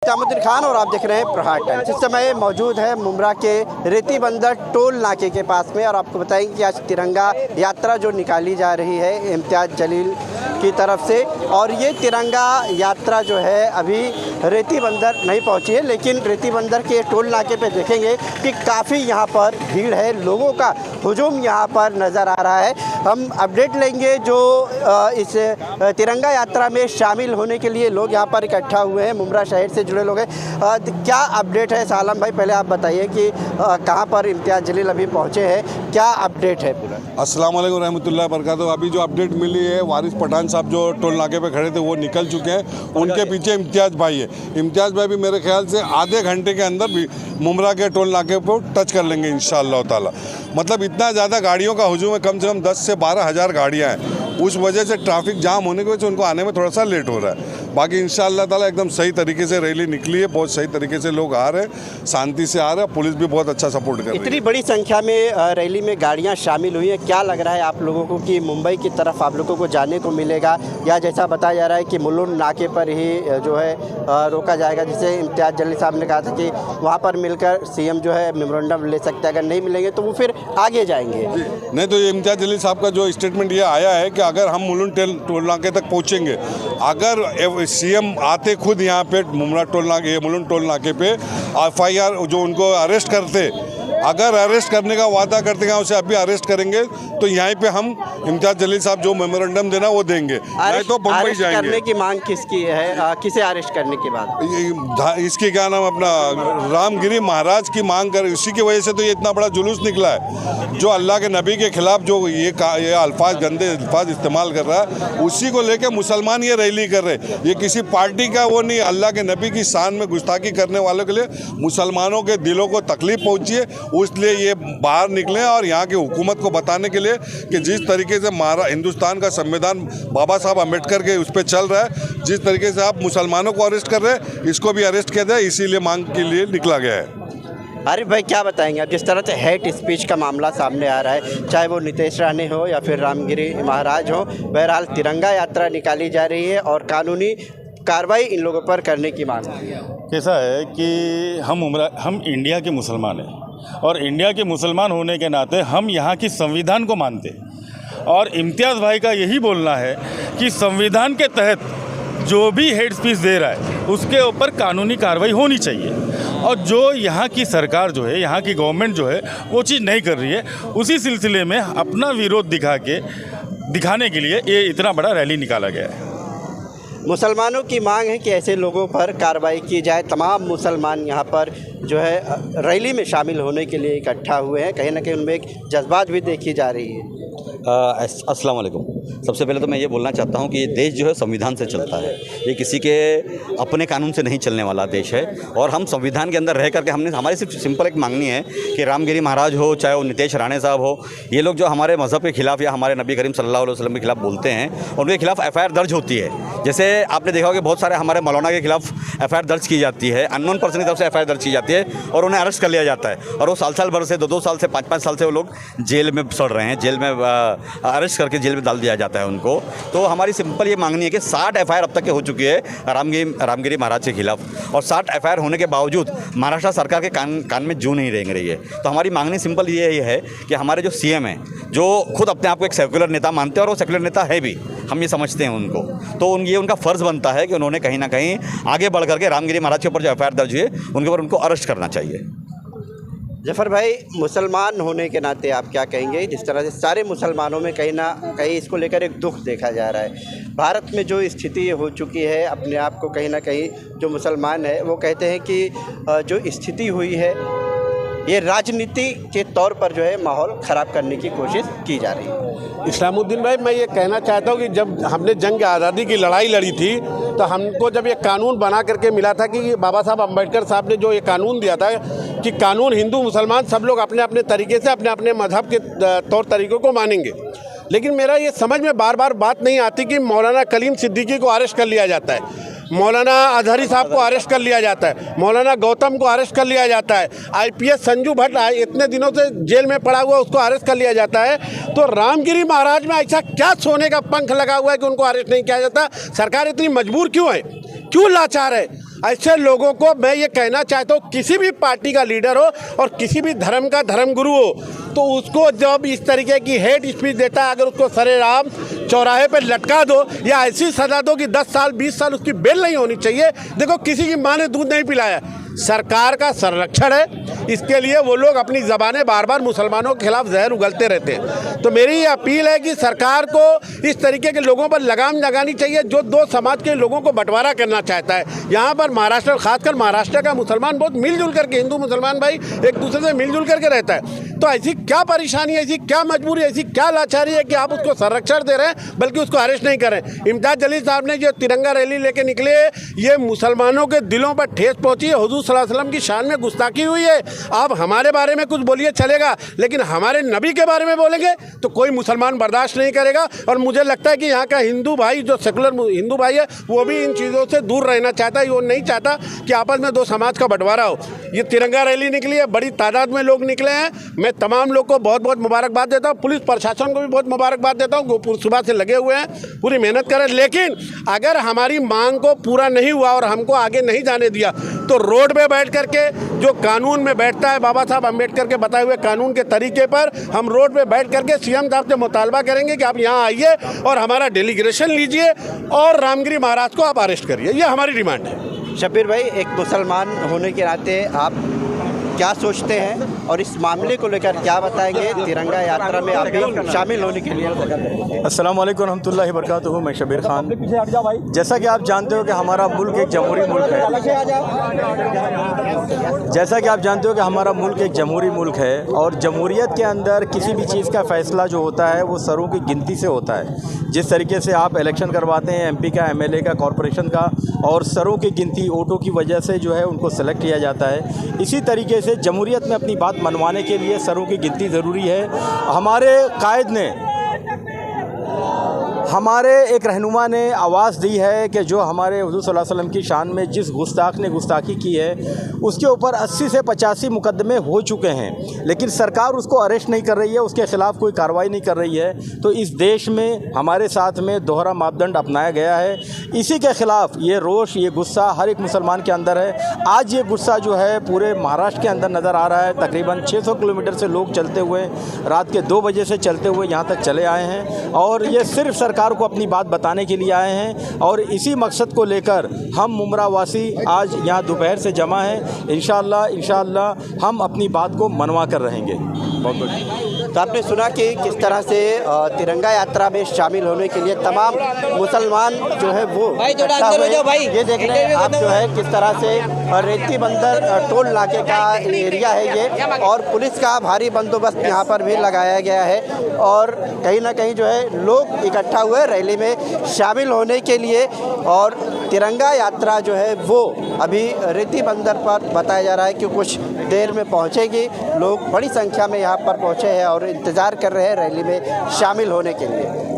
इस्लामुद्दीन खान और आप देख रहे हैं प्रहार टाइम्स। इस समय मौजूद है मुमरा के रेती बंदर टोल नाके के पास में और आपको बताएंगे कि आज तिरंगा यात्रा जो निकाली जा रही है इम्तियाज़ जलील की तरफ से, और ये तिरंगा यात्रा जो है अभी रेती बंदर नहीं पहुंची है, लेकिन रेती बंदर के टोल नाके पे देखेंगे कि काफ़ी यहाँ पर भीड़ है, लोगों का हुजूम यहाँ पर नज़र आ रहा है। हम अपडेट लेंगे जो इस तिरंगा यात्रा में शामिल होने के लिए लोग यहाँ पर इकट्ठा हुए हैं, मुमरा शहर से जुड़े लोग हैं। क्या अपडेट है सालम भाई, पहले आप बताइए कि कहाँ पर इम्तियाज़ जलील अभी पहुँचे हैं, क्या अपडेट है पूरा? अस्सलाम वालेकुम रहमतुल्लाह बरकातहू। अभी जो अपडेट मिली है, वारिस पठान साहब जो टोल नाके पे खड़े थे वो निकल चुके हैं, उनके पीछे इम्तियाज़ भाई है। इम्तियाज़ भाई भी मेरे ख्याल से आधे घंटे के अंदर भी मुमरा के टोल नाके पर टच कर लेंगे इंशाअल्लाह ताला। मतलब इतना ज़्यादा गाड़ियों का हुजूम है, कम से कम 10 से 12 हज़ार गाड़ियाँ हैं। उस वजह से ट्रैफिक जाम होने की वजह से उनको आने में थोड़ा सा लेट हो रहा है। बाकी इंशाअल्लाह ताला एकदम सही तरीके से रैली निकली है, बहुत सही तरीके से लोग आ रहे हैं, शांति से आ रहे हैं, पुलिस भी बहुत अच्छा सपोर्ट कर रही है। इतनी बड़ी संख्या में रैली में गाड़ियां शामिल हुई हैं, क्या लग रहा है आप लोगों को कि मुंबई की तरफ आप लोगों को जाने को मिलेगा, या जैसा बताया जा रहा है कि मुलुंड नाके पर ही जो है रोका जाएगा, जिसे इम्तियाज़ जलील साहब ने कहा था कि वहाँ पर मिलकर सीएम जो है मेमोरेंडम ले सकते हैं, अगर नहीं मिलेंगे तो वो फिर आगे जाएंगे? नहीं तो ये इम्तियाज़ जलील साहब का जो स्टेटमेंट ये आया है कि अगर हम मुलुंड टोल नाके तक पहुँचेंगे, अगर सीएम आते खुद यहाँ पे मुमरा टोल नाके मुलुंड टोल नाके पे FIR जो उनको अरेस्ट करते, अगर अरेस्ट करने का वादा करते हैं उसे अभी अरेस्ट करेंगे, तो यहाँ पे हम इम्तियाज़ जलील साहब जो मेमोरेंडम देना वो देंगे, नहीं तो बम्बई जाएंगे। करने की मांग किसकी है, किसे अरेस्ट करने के बाद? इसकी क्या नाम अपना रामगिरी महाराज की मांग कर, इसी की वजह से तो ये इतना बड़ा जुलूस निकला है। जो अल्लाह के नबी के खिलाफ जो ये अल्फाज गंदे अल्फाज इस्तेमाल कर रहा है, उसी को लेकर मुसलमान ये रैली कर रहे हैं। ये किसी पार्टी का वो नहीं, अल्लाह के नबी की शान में गुस्ताखी करने वालों के लिए मुसलमानों के दिलों को तकलीफ पहुँची है, इसलिए ये बाहर निकले और यहाँ की हुकूमत को बताने के लिए कि जिस तरीके से हिंदुस्तान का संविधान बाबा साहब अम्बेडकर के उस पर चल रहा है, जिस तरीके से आप मुसलमानों को अरेस्ट कर रहे हैं, इसको भी अरेस्ट किया जाए, इसीलिए मांग के लिए निकला गया है। आरिफ भाई क्या बताएंगे अब जिस तरह से हेट स्पीच का मामला सामने आ रहा है, चाहे वो नीतीश राणे हो या फिर रामगिरी महाराज हो, बहरहाल तिरंगा यात्रा निकाली जा रही है और कानूनी कार्रवाई इन लोगों पर करने की मांग है। कैसा है कि हम इंडिया के मुसलमान हैं और इंडिया के मुसलमान होने के नाते हम यहाँ की संविधान को मानते हैं, और इम्तियाज़ भाई का यही बोलना है कि संविधान के तहत जो भी हेट स्पीच दे रहा है उसके ऊपर कानूनी कार्रवाई होनी चाहिए, और जो यहाँ की सरकार जो है, यहाँ की गवर्नमेंट जो है वो चीज़ नहीं कर रही है, उसी सिलसिले में अपना विरोध दिखाने के लिए ये इतना बड़ा रैली निकाला गया है। मुसलमानों की मांग है कि ऐसे लोगों पर कार्रवाई की जाए। तमाम मुसलमान यहाँ पर जो है रैली में शामिल होने के लिए इकट्ठा हुए हैं, कहीं ना कहीं उनमें एक जज्बात भी देखी जा रही है। अस्सलाम वालेकुम। सबसे पहले तो मैं ये बोलना चाहता हूँ कि ये देश जो है संविधान से चलता है, ये किसी के अपने कानून से नहीं चलने वाला देश है, और हम संविधान के अंदर रह करके हमारी सिर्फ सिंपल एक मांगनी है कि रामगिरी महाराज हो, चाहे वो नीतीश राणे साहब हो, ये लोग जो हमारे मज़हब के खिलाफ या हमारे नबी करीम सल्लल्लाहु अलैहि वसल्लम के खिलाफ बोलते हैं, उनके खिलाफ FIR दर्ज होती है। जैसे आपने देखा होगा बहुत सारे हमारे मौलाना के खिलाफ FIR दर्ज की जाती है, अननोन पर्सन की तरफ से FIR दर्ज की जाती है और उन्हें अरेस्ट कर लिया जाता है, और वो साल भर से 2-2 साल से 5-5 साल से वो लोग जेल में सड़ रहे हैं, जेल में अरेस्ट करके जेल में डाल दिया जाता है उनको। तो हमारी सिंपल ये मांगनी है कि 60 FIR अब तक के हो चुकी है रामगिरी महाराज के खिलाफ, और 60 FIR होने के बावजूद महाराष्ट्र सरकार के कान में जू नहीं रेंग रही है। तो हमारी मांगनी सिंपल ये है कि हमारे जो CM हैं, जो खुद अपने आप को एक सेक्युलर नेता मानते हैं और वो सेक्युलर नेता है भी, हम ये समझते हैं उनको, तो ये उनका फ़र्ज़ बनता है कि उन्होंने कहीं ना कहीं आगे बढ़ करके रामगिरी महाराज के ऊपर जो FIR दर्ज हुई है उनके ऊपर उनको अरेस्ट करना चाहिए। जफ़र भाई, मुसलमान होने के नाते आप क्या कहेंगे, जिस तरह से सारे मुसलमानों में कहीं ना कहीं इसको लेकर एक दुख देखा जा रहा है, भारत में जो स्थिति हो चुकी है, अपने आप को कहीं ना कहीं जो मुसलमान है वो कहते हैं कि जो स्थिति हुई है ये राजनीति के तौर पर जो है माहौल ख़राब करने की कोशिश की जा रही है। इस्लामुद्दीन भाई, मैं ये कहना चाहता हूँ कि जब हमने जंग आज़ादी की लड़ाई लड़ी थी तो हमको जब ये कानून बना करके मिला था कि बाबा साहब अम्बेडकर साहब ने जो ये कानून दिया था कि कानून हिंदू मुसलमान सब लोग अपने अपने तरीके से अपने अपने मजहब के तौर तरीक़ों को मानेंगे, लेकिन मेरा ये समझ में बार बार बात नहीं आती कि मौलाना कलीम सिद्दीकी को अरेस्ट कर लिया जाता है, मौलाना अजहरी साहब को अरेस्ट कर लिया जाता है, मौलाना गौतम को अरेस्ट कर लिया जाता है, IPS संजू भट्ट इतने दिनों से जेल में पड़ा हुआ उसको अरेस्ट कर लिया जाता है। तो रामगिरी महाराज में ऐसा क्या सोने का पंख लगा हुआ है कि उनको अरेस्ट नहीं किया जाता? सरकार इतनी मजबूर क्यों है, क्यों लाचार है? ऐसे लोगों को मैं ये कहना चाहता हूँ, किसी भी पार्टी का लीडर हो और किसी भी धर्म का धर्मगुरु हो, तो उसको जब इस तरीके की हेट स्पीच देता है, अगर उसको सरेआम चौराहे पे लटका दो या ऐसी सजा दो कि 10 साल 20 साल उसकी बेल नहीं होनी चाहिए। देखो, किसी की माँ ने दूध नहीं पिलाया, सरकार का संरक्षण है, इसके लिए वो लोग अपनी ज़बानें बार बार मुसलमानों के खिलाफ जहर उगलते रहते हैं। तो मेरी ये अपील है कि सरकार को इस तरीके के लोगों पर लगाम लगानी चाहिए जो दो समाज के लोगों को बंटवारा करना चाहता है। यहाँ पर महाराष्ट्र, खासकर महाराष्ट्र का मुसलमान बहुत मिलजुल करके, हिंदू मुसलमान भाई एक दूसरे से मिलजुल करके रहता है। तो ऐसी क्या परेशानी है, ऐसी क्या मजबूरी, ऐसी क्या लाचारी है कि आप उसको संरक्षण दे रहे हैं, बल्कि उसको अरेस्ट नहीं करें। इम्तियाज़ जलील साहब ने जो तिरंगा रैली लेके निकले, ये मुसलमानों के दिलों पर ठेस पहुंची है, हुजूर सल्लल्लाहु अलैहि वसल्लम की शान में गुस्ताखी हुई है। आप हमारे बारे में कुछ बोलिए चलेगा, लेकिन हमारे नबी के बारे में बोलेंगे तो कोई मुसलमान बर्दाश्त नहीं करेगा। और मुझे लगता है कि यहाँ का हिंदू भाई, जो सेकुलर हिंदू भाई है, वो भी इन चीज़ों से दूर रहना चाहता है। वो नहीं चाहता कि आपस में दो समाज का बंटवारा हो। ये तिरंगा रैली निकली है, बड़ी तादाद में लोग निकले हैं। मैं तमाम लोग को बहुत बहुत मुबारकबाद देता हूँ, पुलिस प्रशासन को भी बहुत मुबारकबाद देता हूँ, वो सुबह से लगे हुए हैं, पूरी मेहनत कर रहे हैं। लेकिन अगर हमारी मांग को पूरा नहीं हुआ और हमको आगे नहीं जाने दिया, तो रोड पे बैठ करके, जो कानून में बैठता है बाबा साहब अम्बेडकर के बताए हुए कानून के तरीके पर, हम रोड पे बैठ करके सीएम साहब से मुतालबा करेंगे कि आप यहाँ आइए और हमारा डेलीग्रेशन लीजिए और रामगिरी महाराज को आप अरेस्ट करिए। ये हमारी डिमांड है। शब्बीर भाई, एक मुसलमान होने के नाते आप क्या सोचते हैं और इस मामले को लेकर क्या बताएंगे? तिरंगा यात्रा में आप भी शामिल होने के लिए। अस्सलाम वालेकुम रहमतुल्लाहि वबरकातुहू। मैं शब्बीर खान। जैसा कि आप जानते हो कि हमारा मुल्क एक जमहूरी मुल्क है, जैसा कि आप जानते हो कि हमारा मुल्क एक जमहूरी मुल्क है, और जमहूरियत के अंदर किसी भी चीज़ का फ़ैसला जो होता है वो सरों की गिनती से होता है। जिस तरीके से आप इलेक्शन करवाते हैं एमपी का, एमएलए का, कॉरपोरेशन का, और सरों की गिनती, वोटों की वजह से जो है उनको सेलेक्ट किया जाता है, इसी तरीके से जमहूरियत में अपनी बात मनवाने के लिए सरों की गिनती ज़रूरी है। हमारे कायद ने, हमारे एक रहनुमा ने आवाज़ दी है कि जो हमारे हुज़ूर सल्लल्लाहु अलैहि वसल्लम की शान में जिस गुस्ताख ने गुस्ताखी की है, उसके ऊपर 80 से 85 मुकदमे हो चुके हैं, लेकिन सरकार उसको अरेस्ट नहीं कर रही है, उसके ख़िलाफ़ कोई कार्रवाई नहीं कर रही है। तो इस देश में हमारे साथ में दोहरा मापदंड अपनाया गया है। इसी के ख़िलाफ़ ये रोष, ये गुस्सा हर एक मुसलमान के अंदर है। आज ये गुस्सा जो है पूरे महाराष्ट्र के अंदर नज़र आ रहा है। तकरीबन 600 किलोमीटर से लोग चलते हुए, रात के 2 बजे से चलते हुए यहाँ तक चले आए हैं, और ये सिर्फ सरकार को अपनी बात बताने के लिए आए हैं। और इसी मकसद को लेकर हम मुमरा वासी आज यहाँ दोपहर से जमा हैं। इंशाअल्लाह हम अपनी बात को मनवा कर रहेंगे। बहुत बहुत। तो आपने सुना कि किस तरह से तिरंगा यात्रा में शामिल होने के लिए तमाम मुसलमान जो है वो इकट्ठा हुए। ये देख रहे हैं आप जो है किस तरह से रेती बंदर टोल नाके का एरिया है ये, और पुलिस का भारी बंदोबस्त यहाँ पर भी लगाया गया है, और कहीं ना कहीं जो है लोग इकट्ठा हुए रैली में शामिल होने के लिए। और तिरंगा यात्रा जो है वो अभी रेती बंदर पर बताया जा रहा है कि कुछ देर में पहुँचेगी। लोग बड़ी संख्या में यहाँ पर पहुँचे हैं और इंतज़ार कर रहे हैं रैली में शामिल होने के लिए।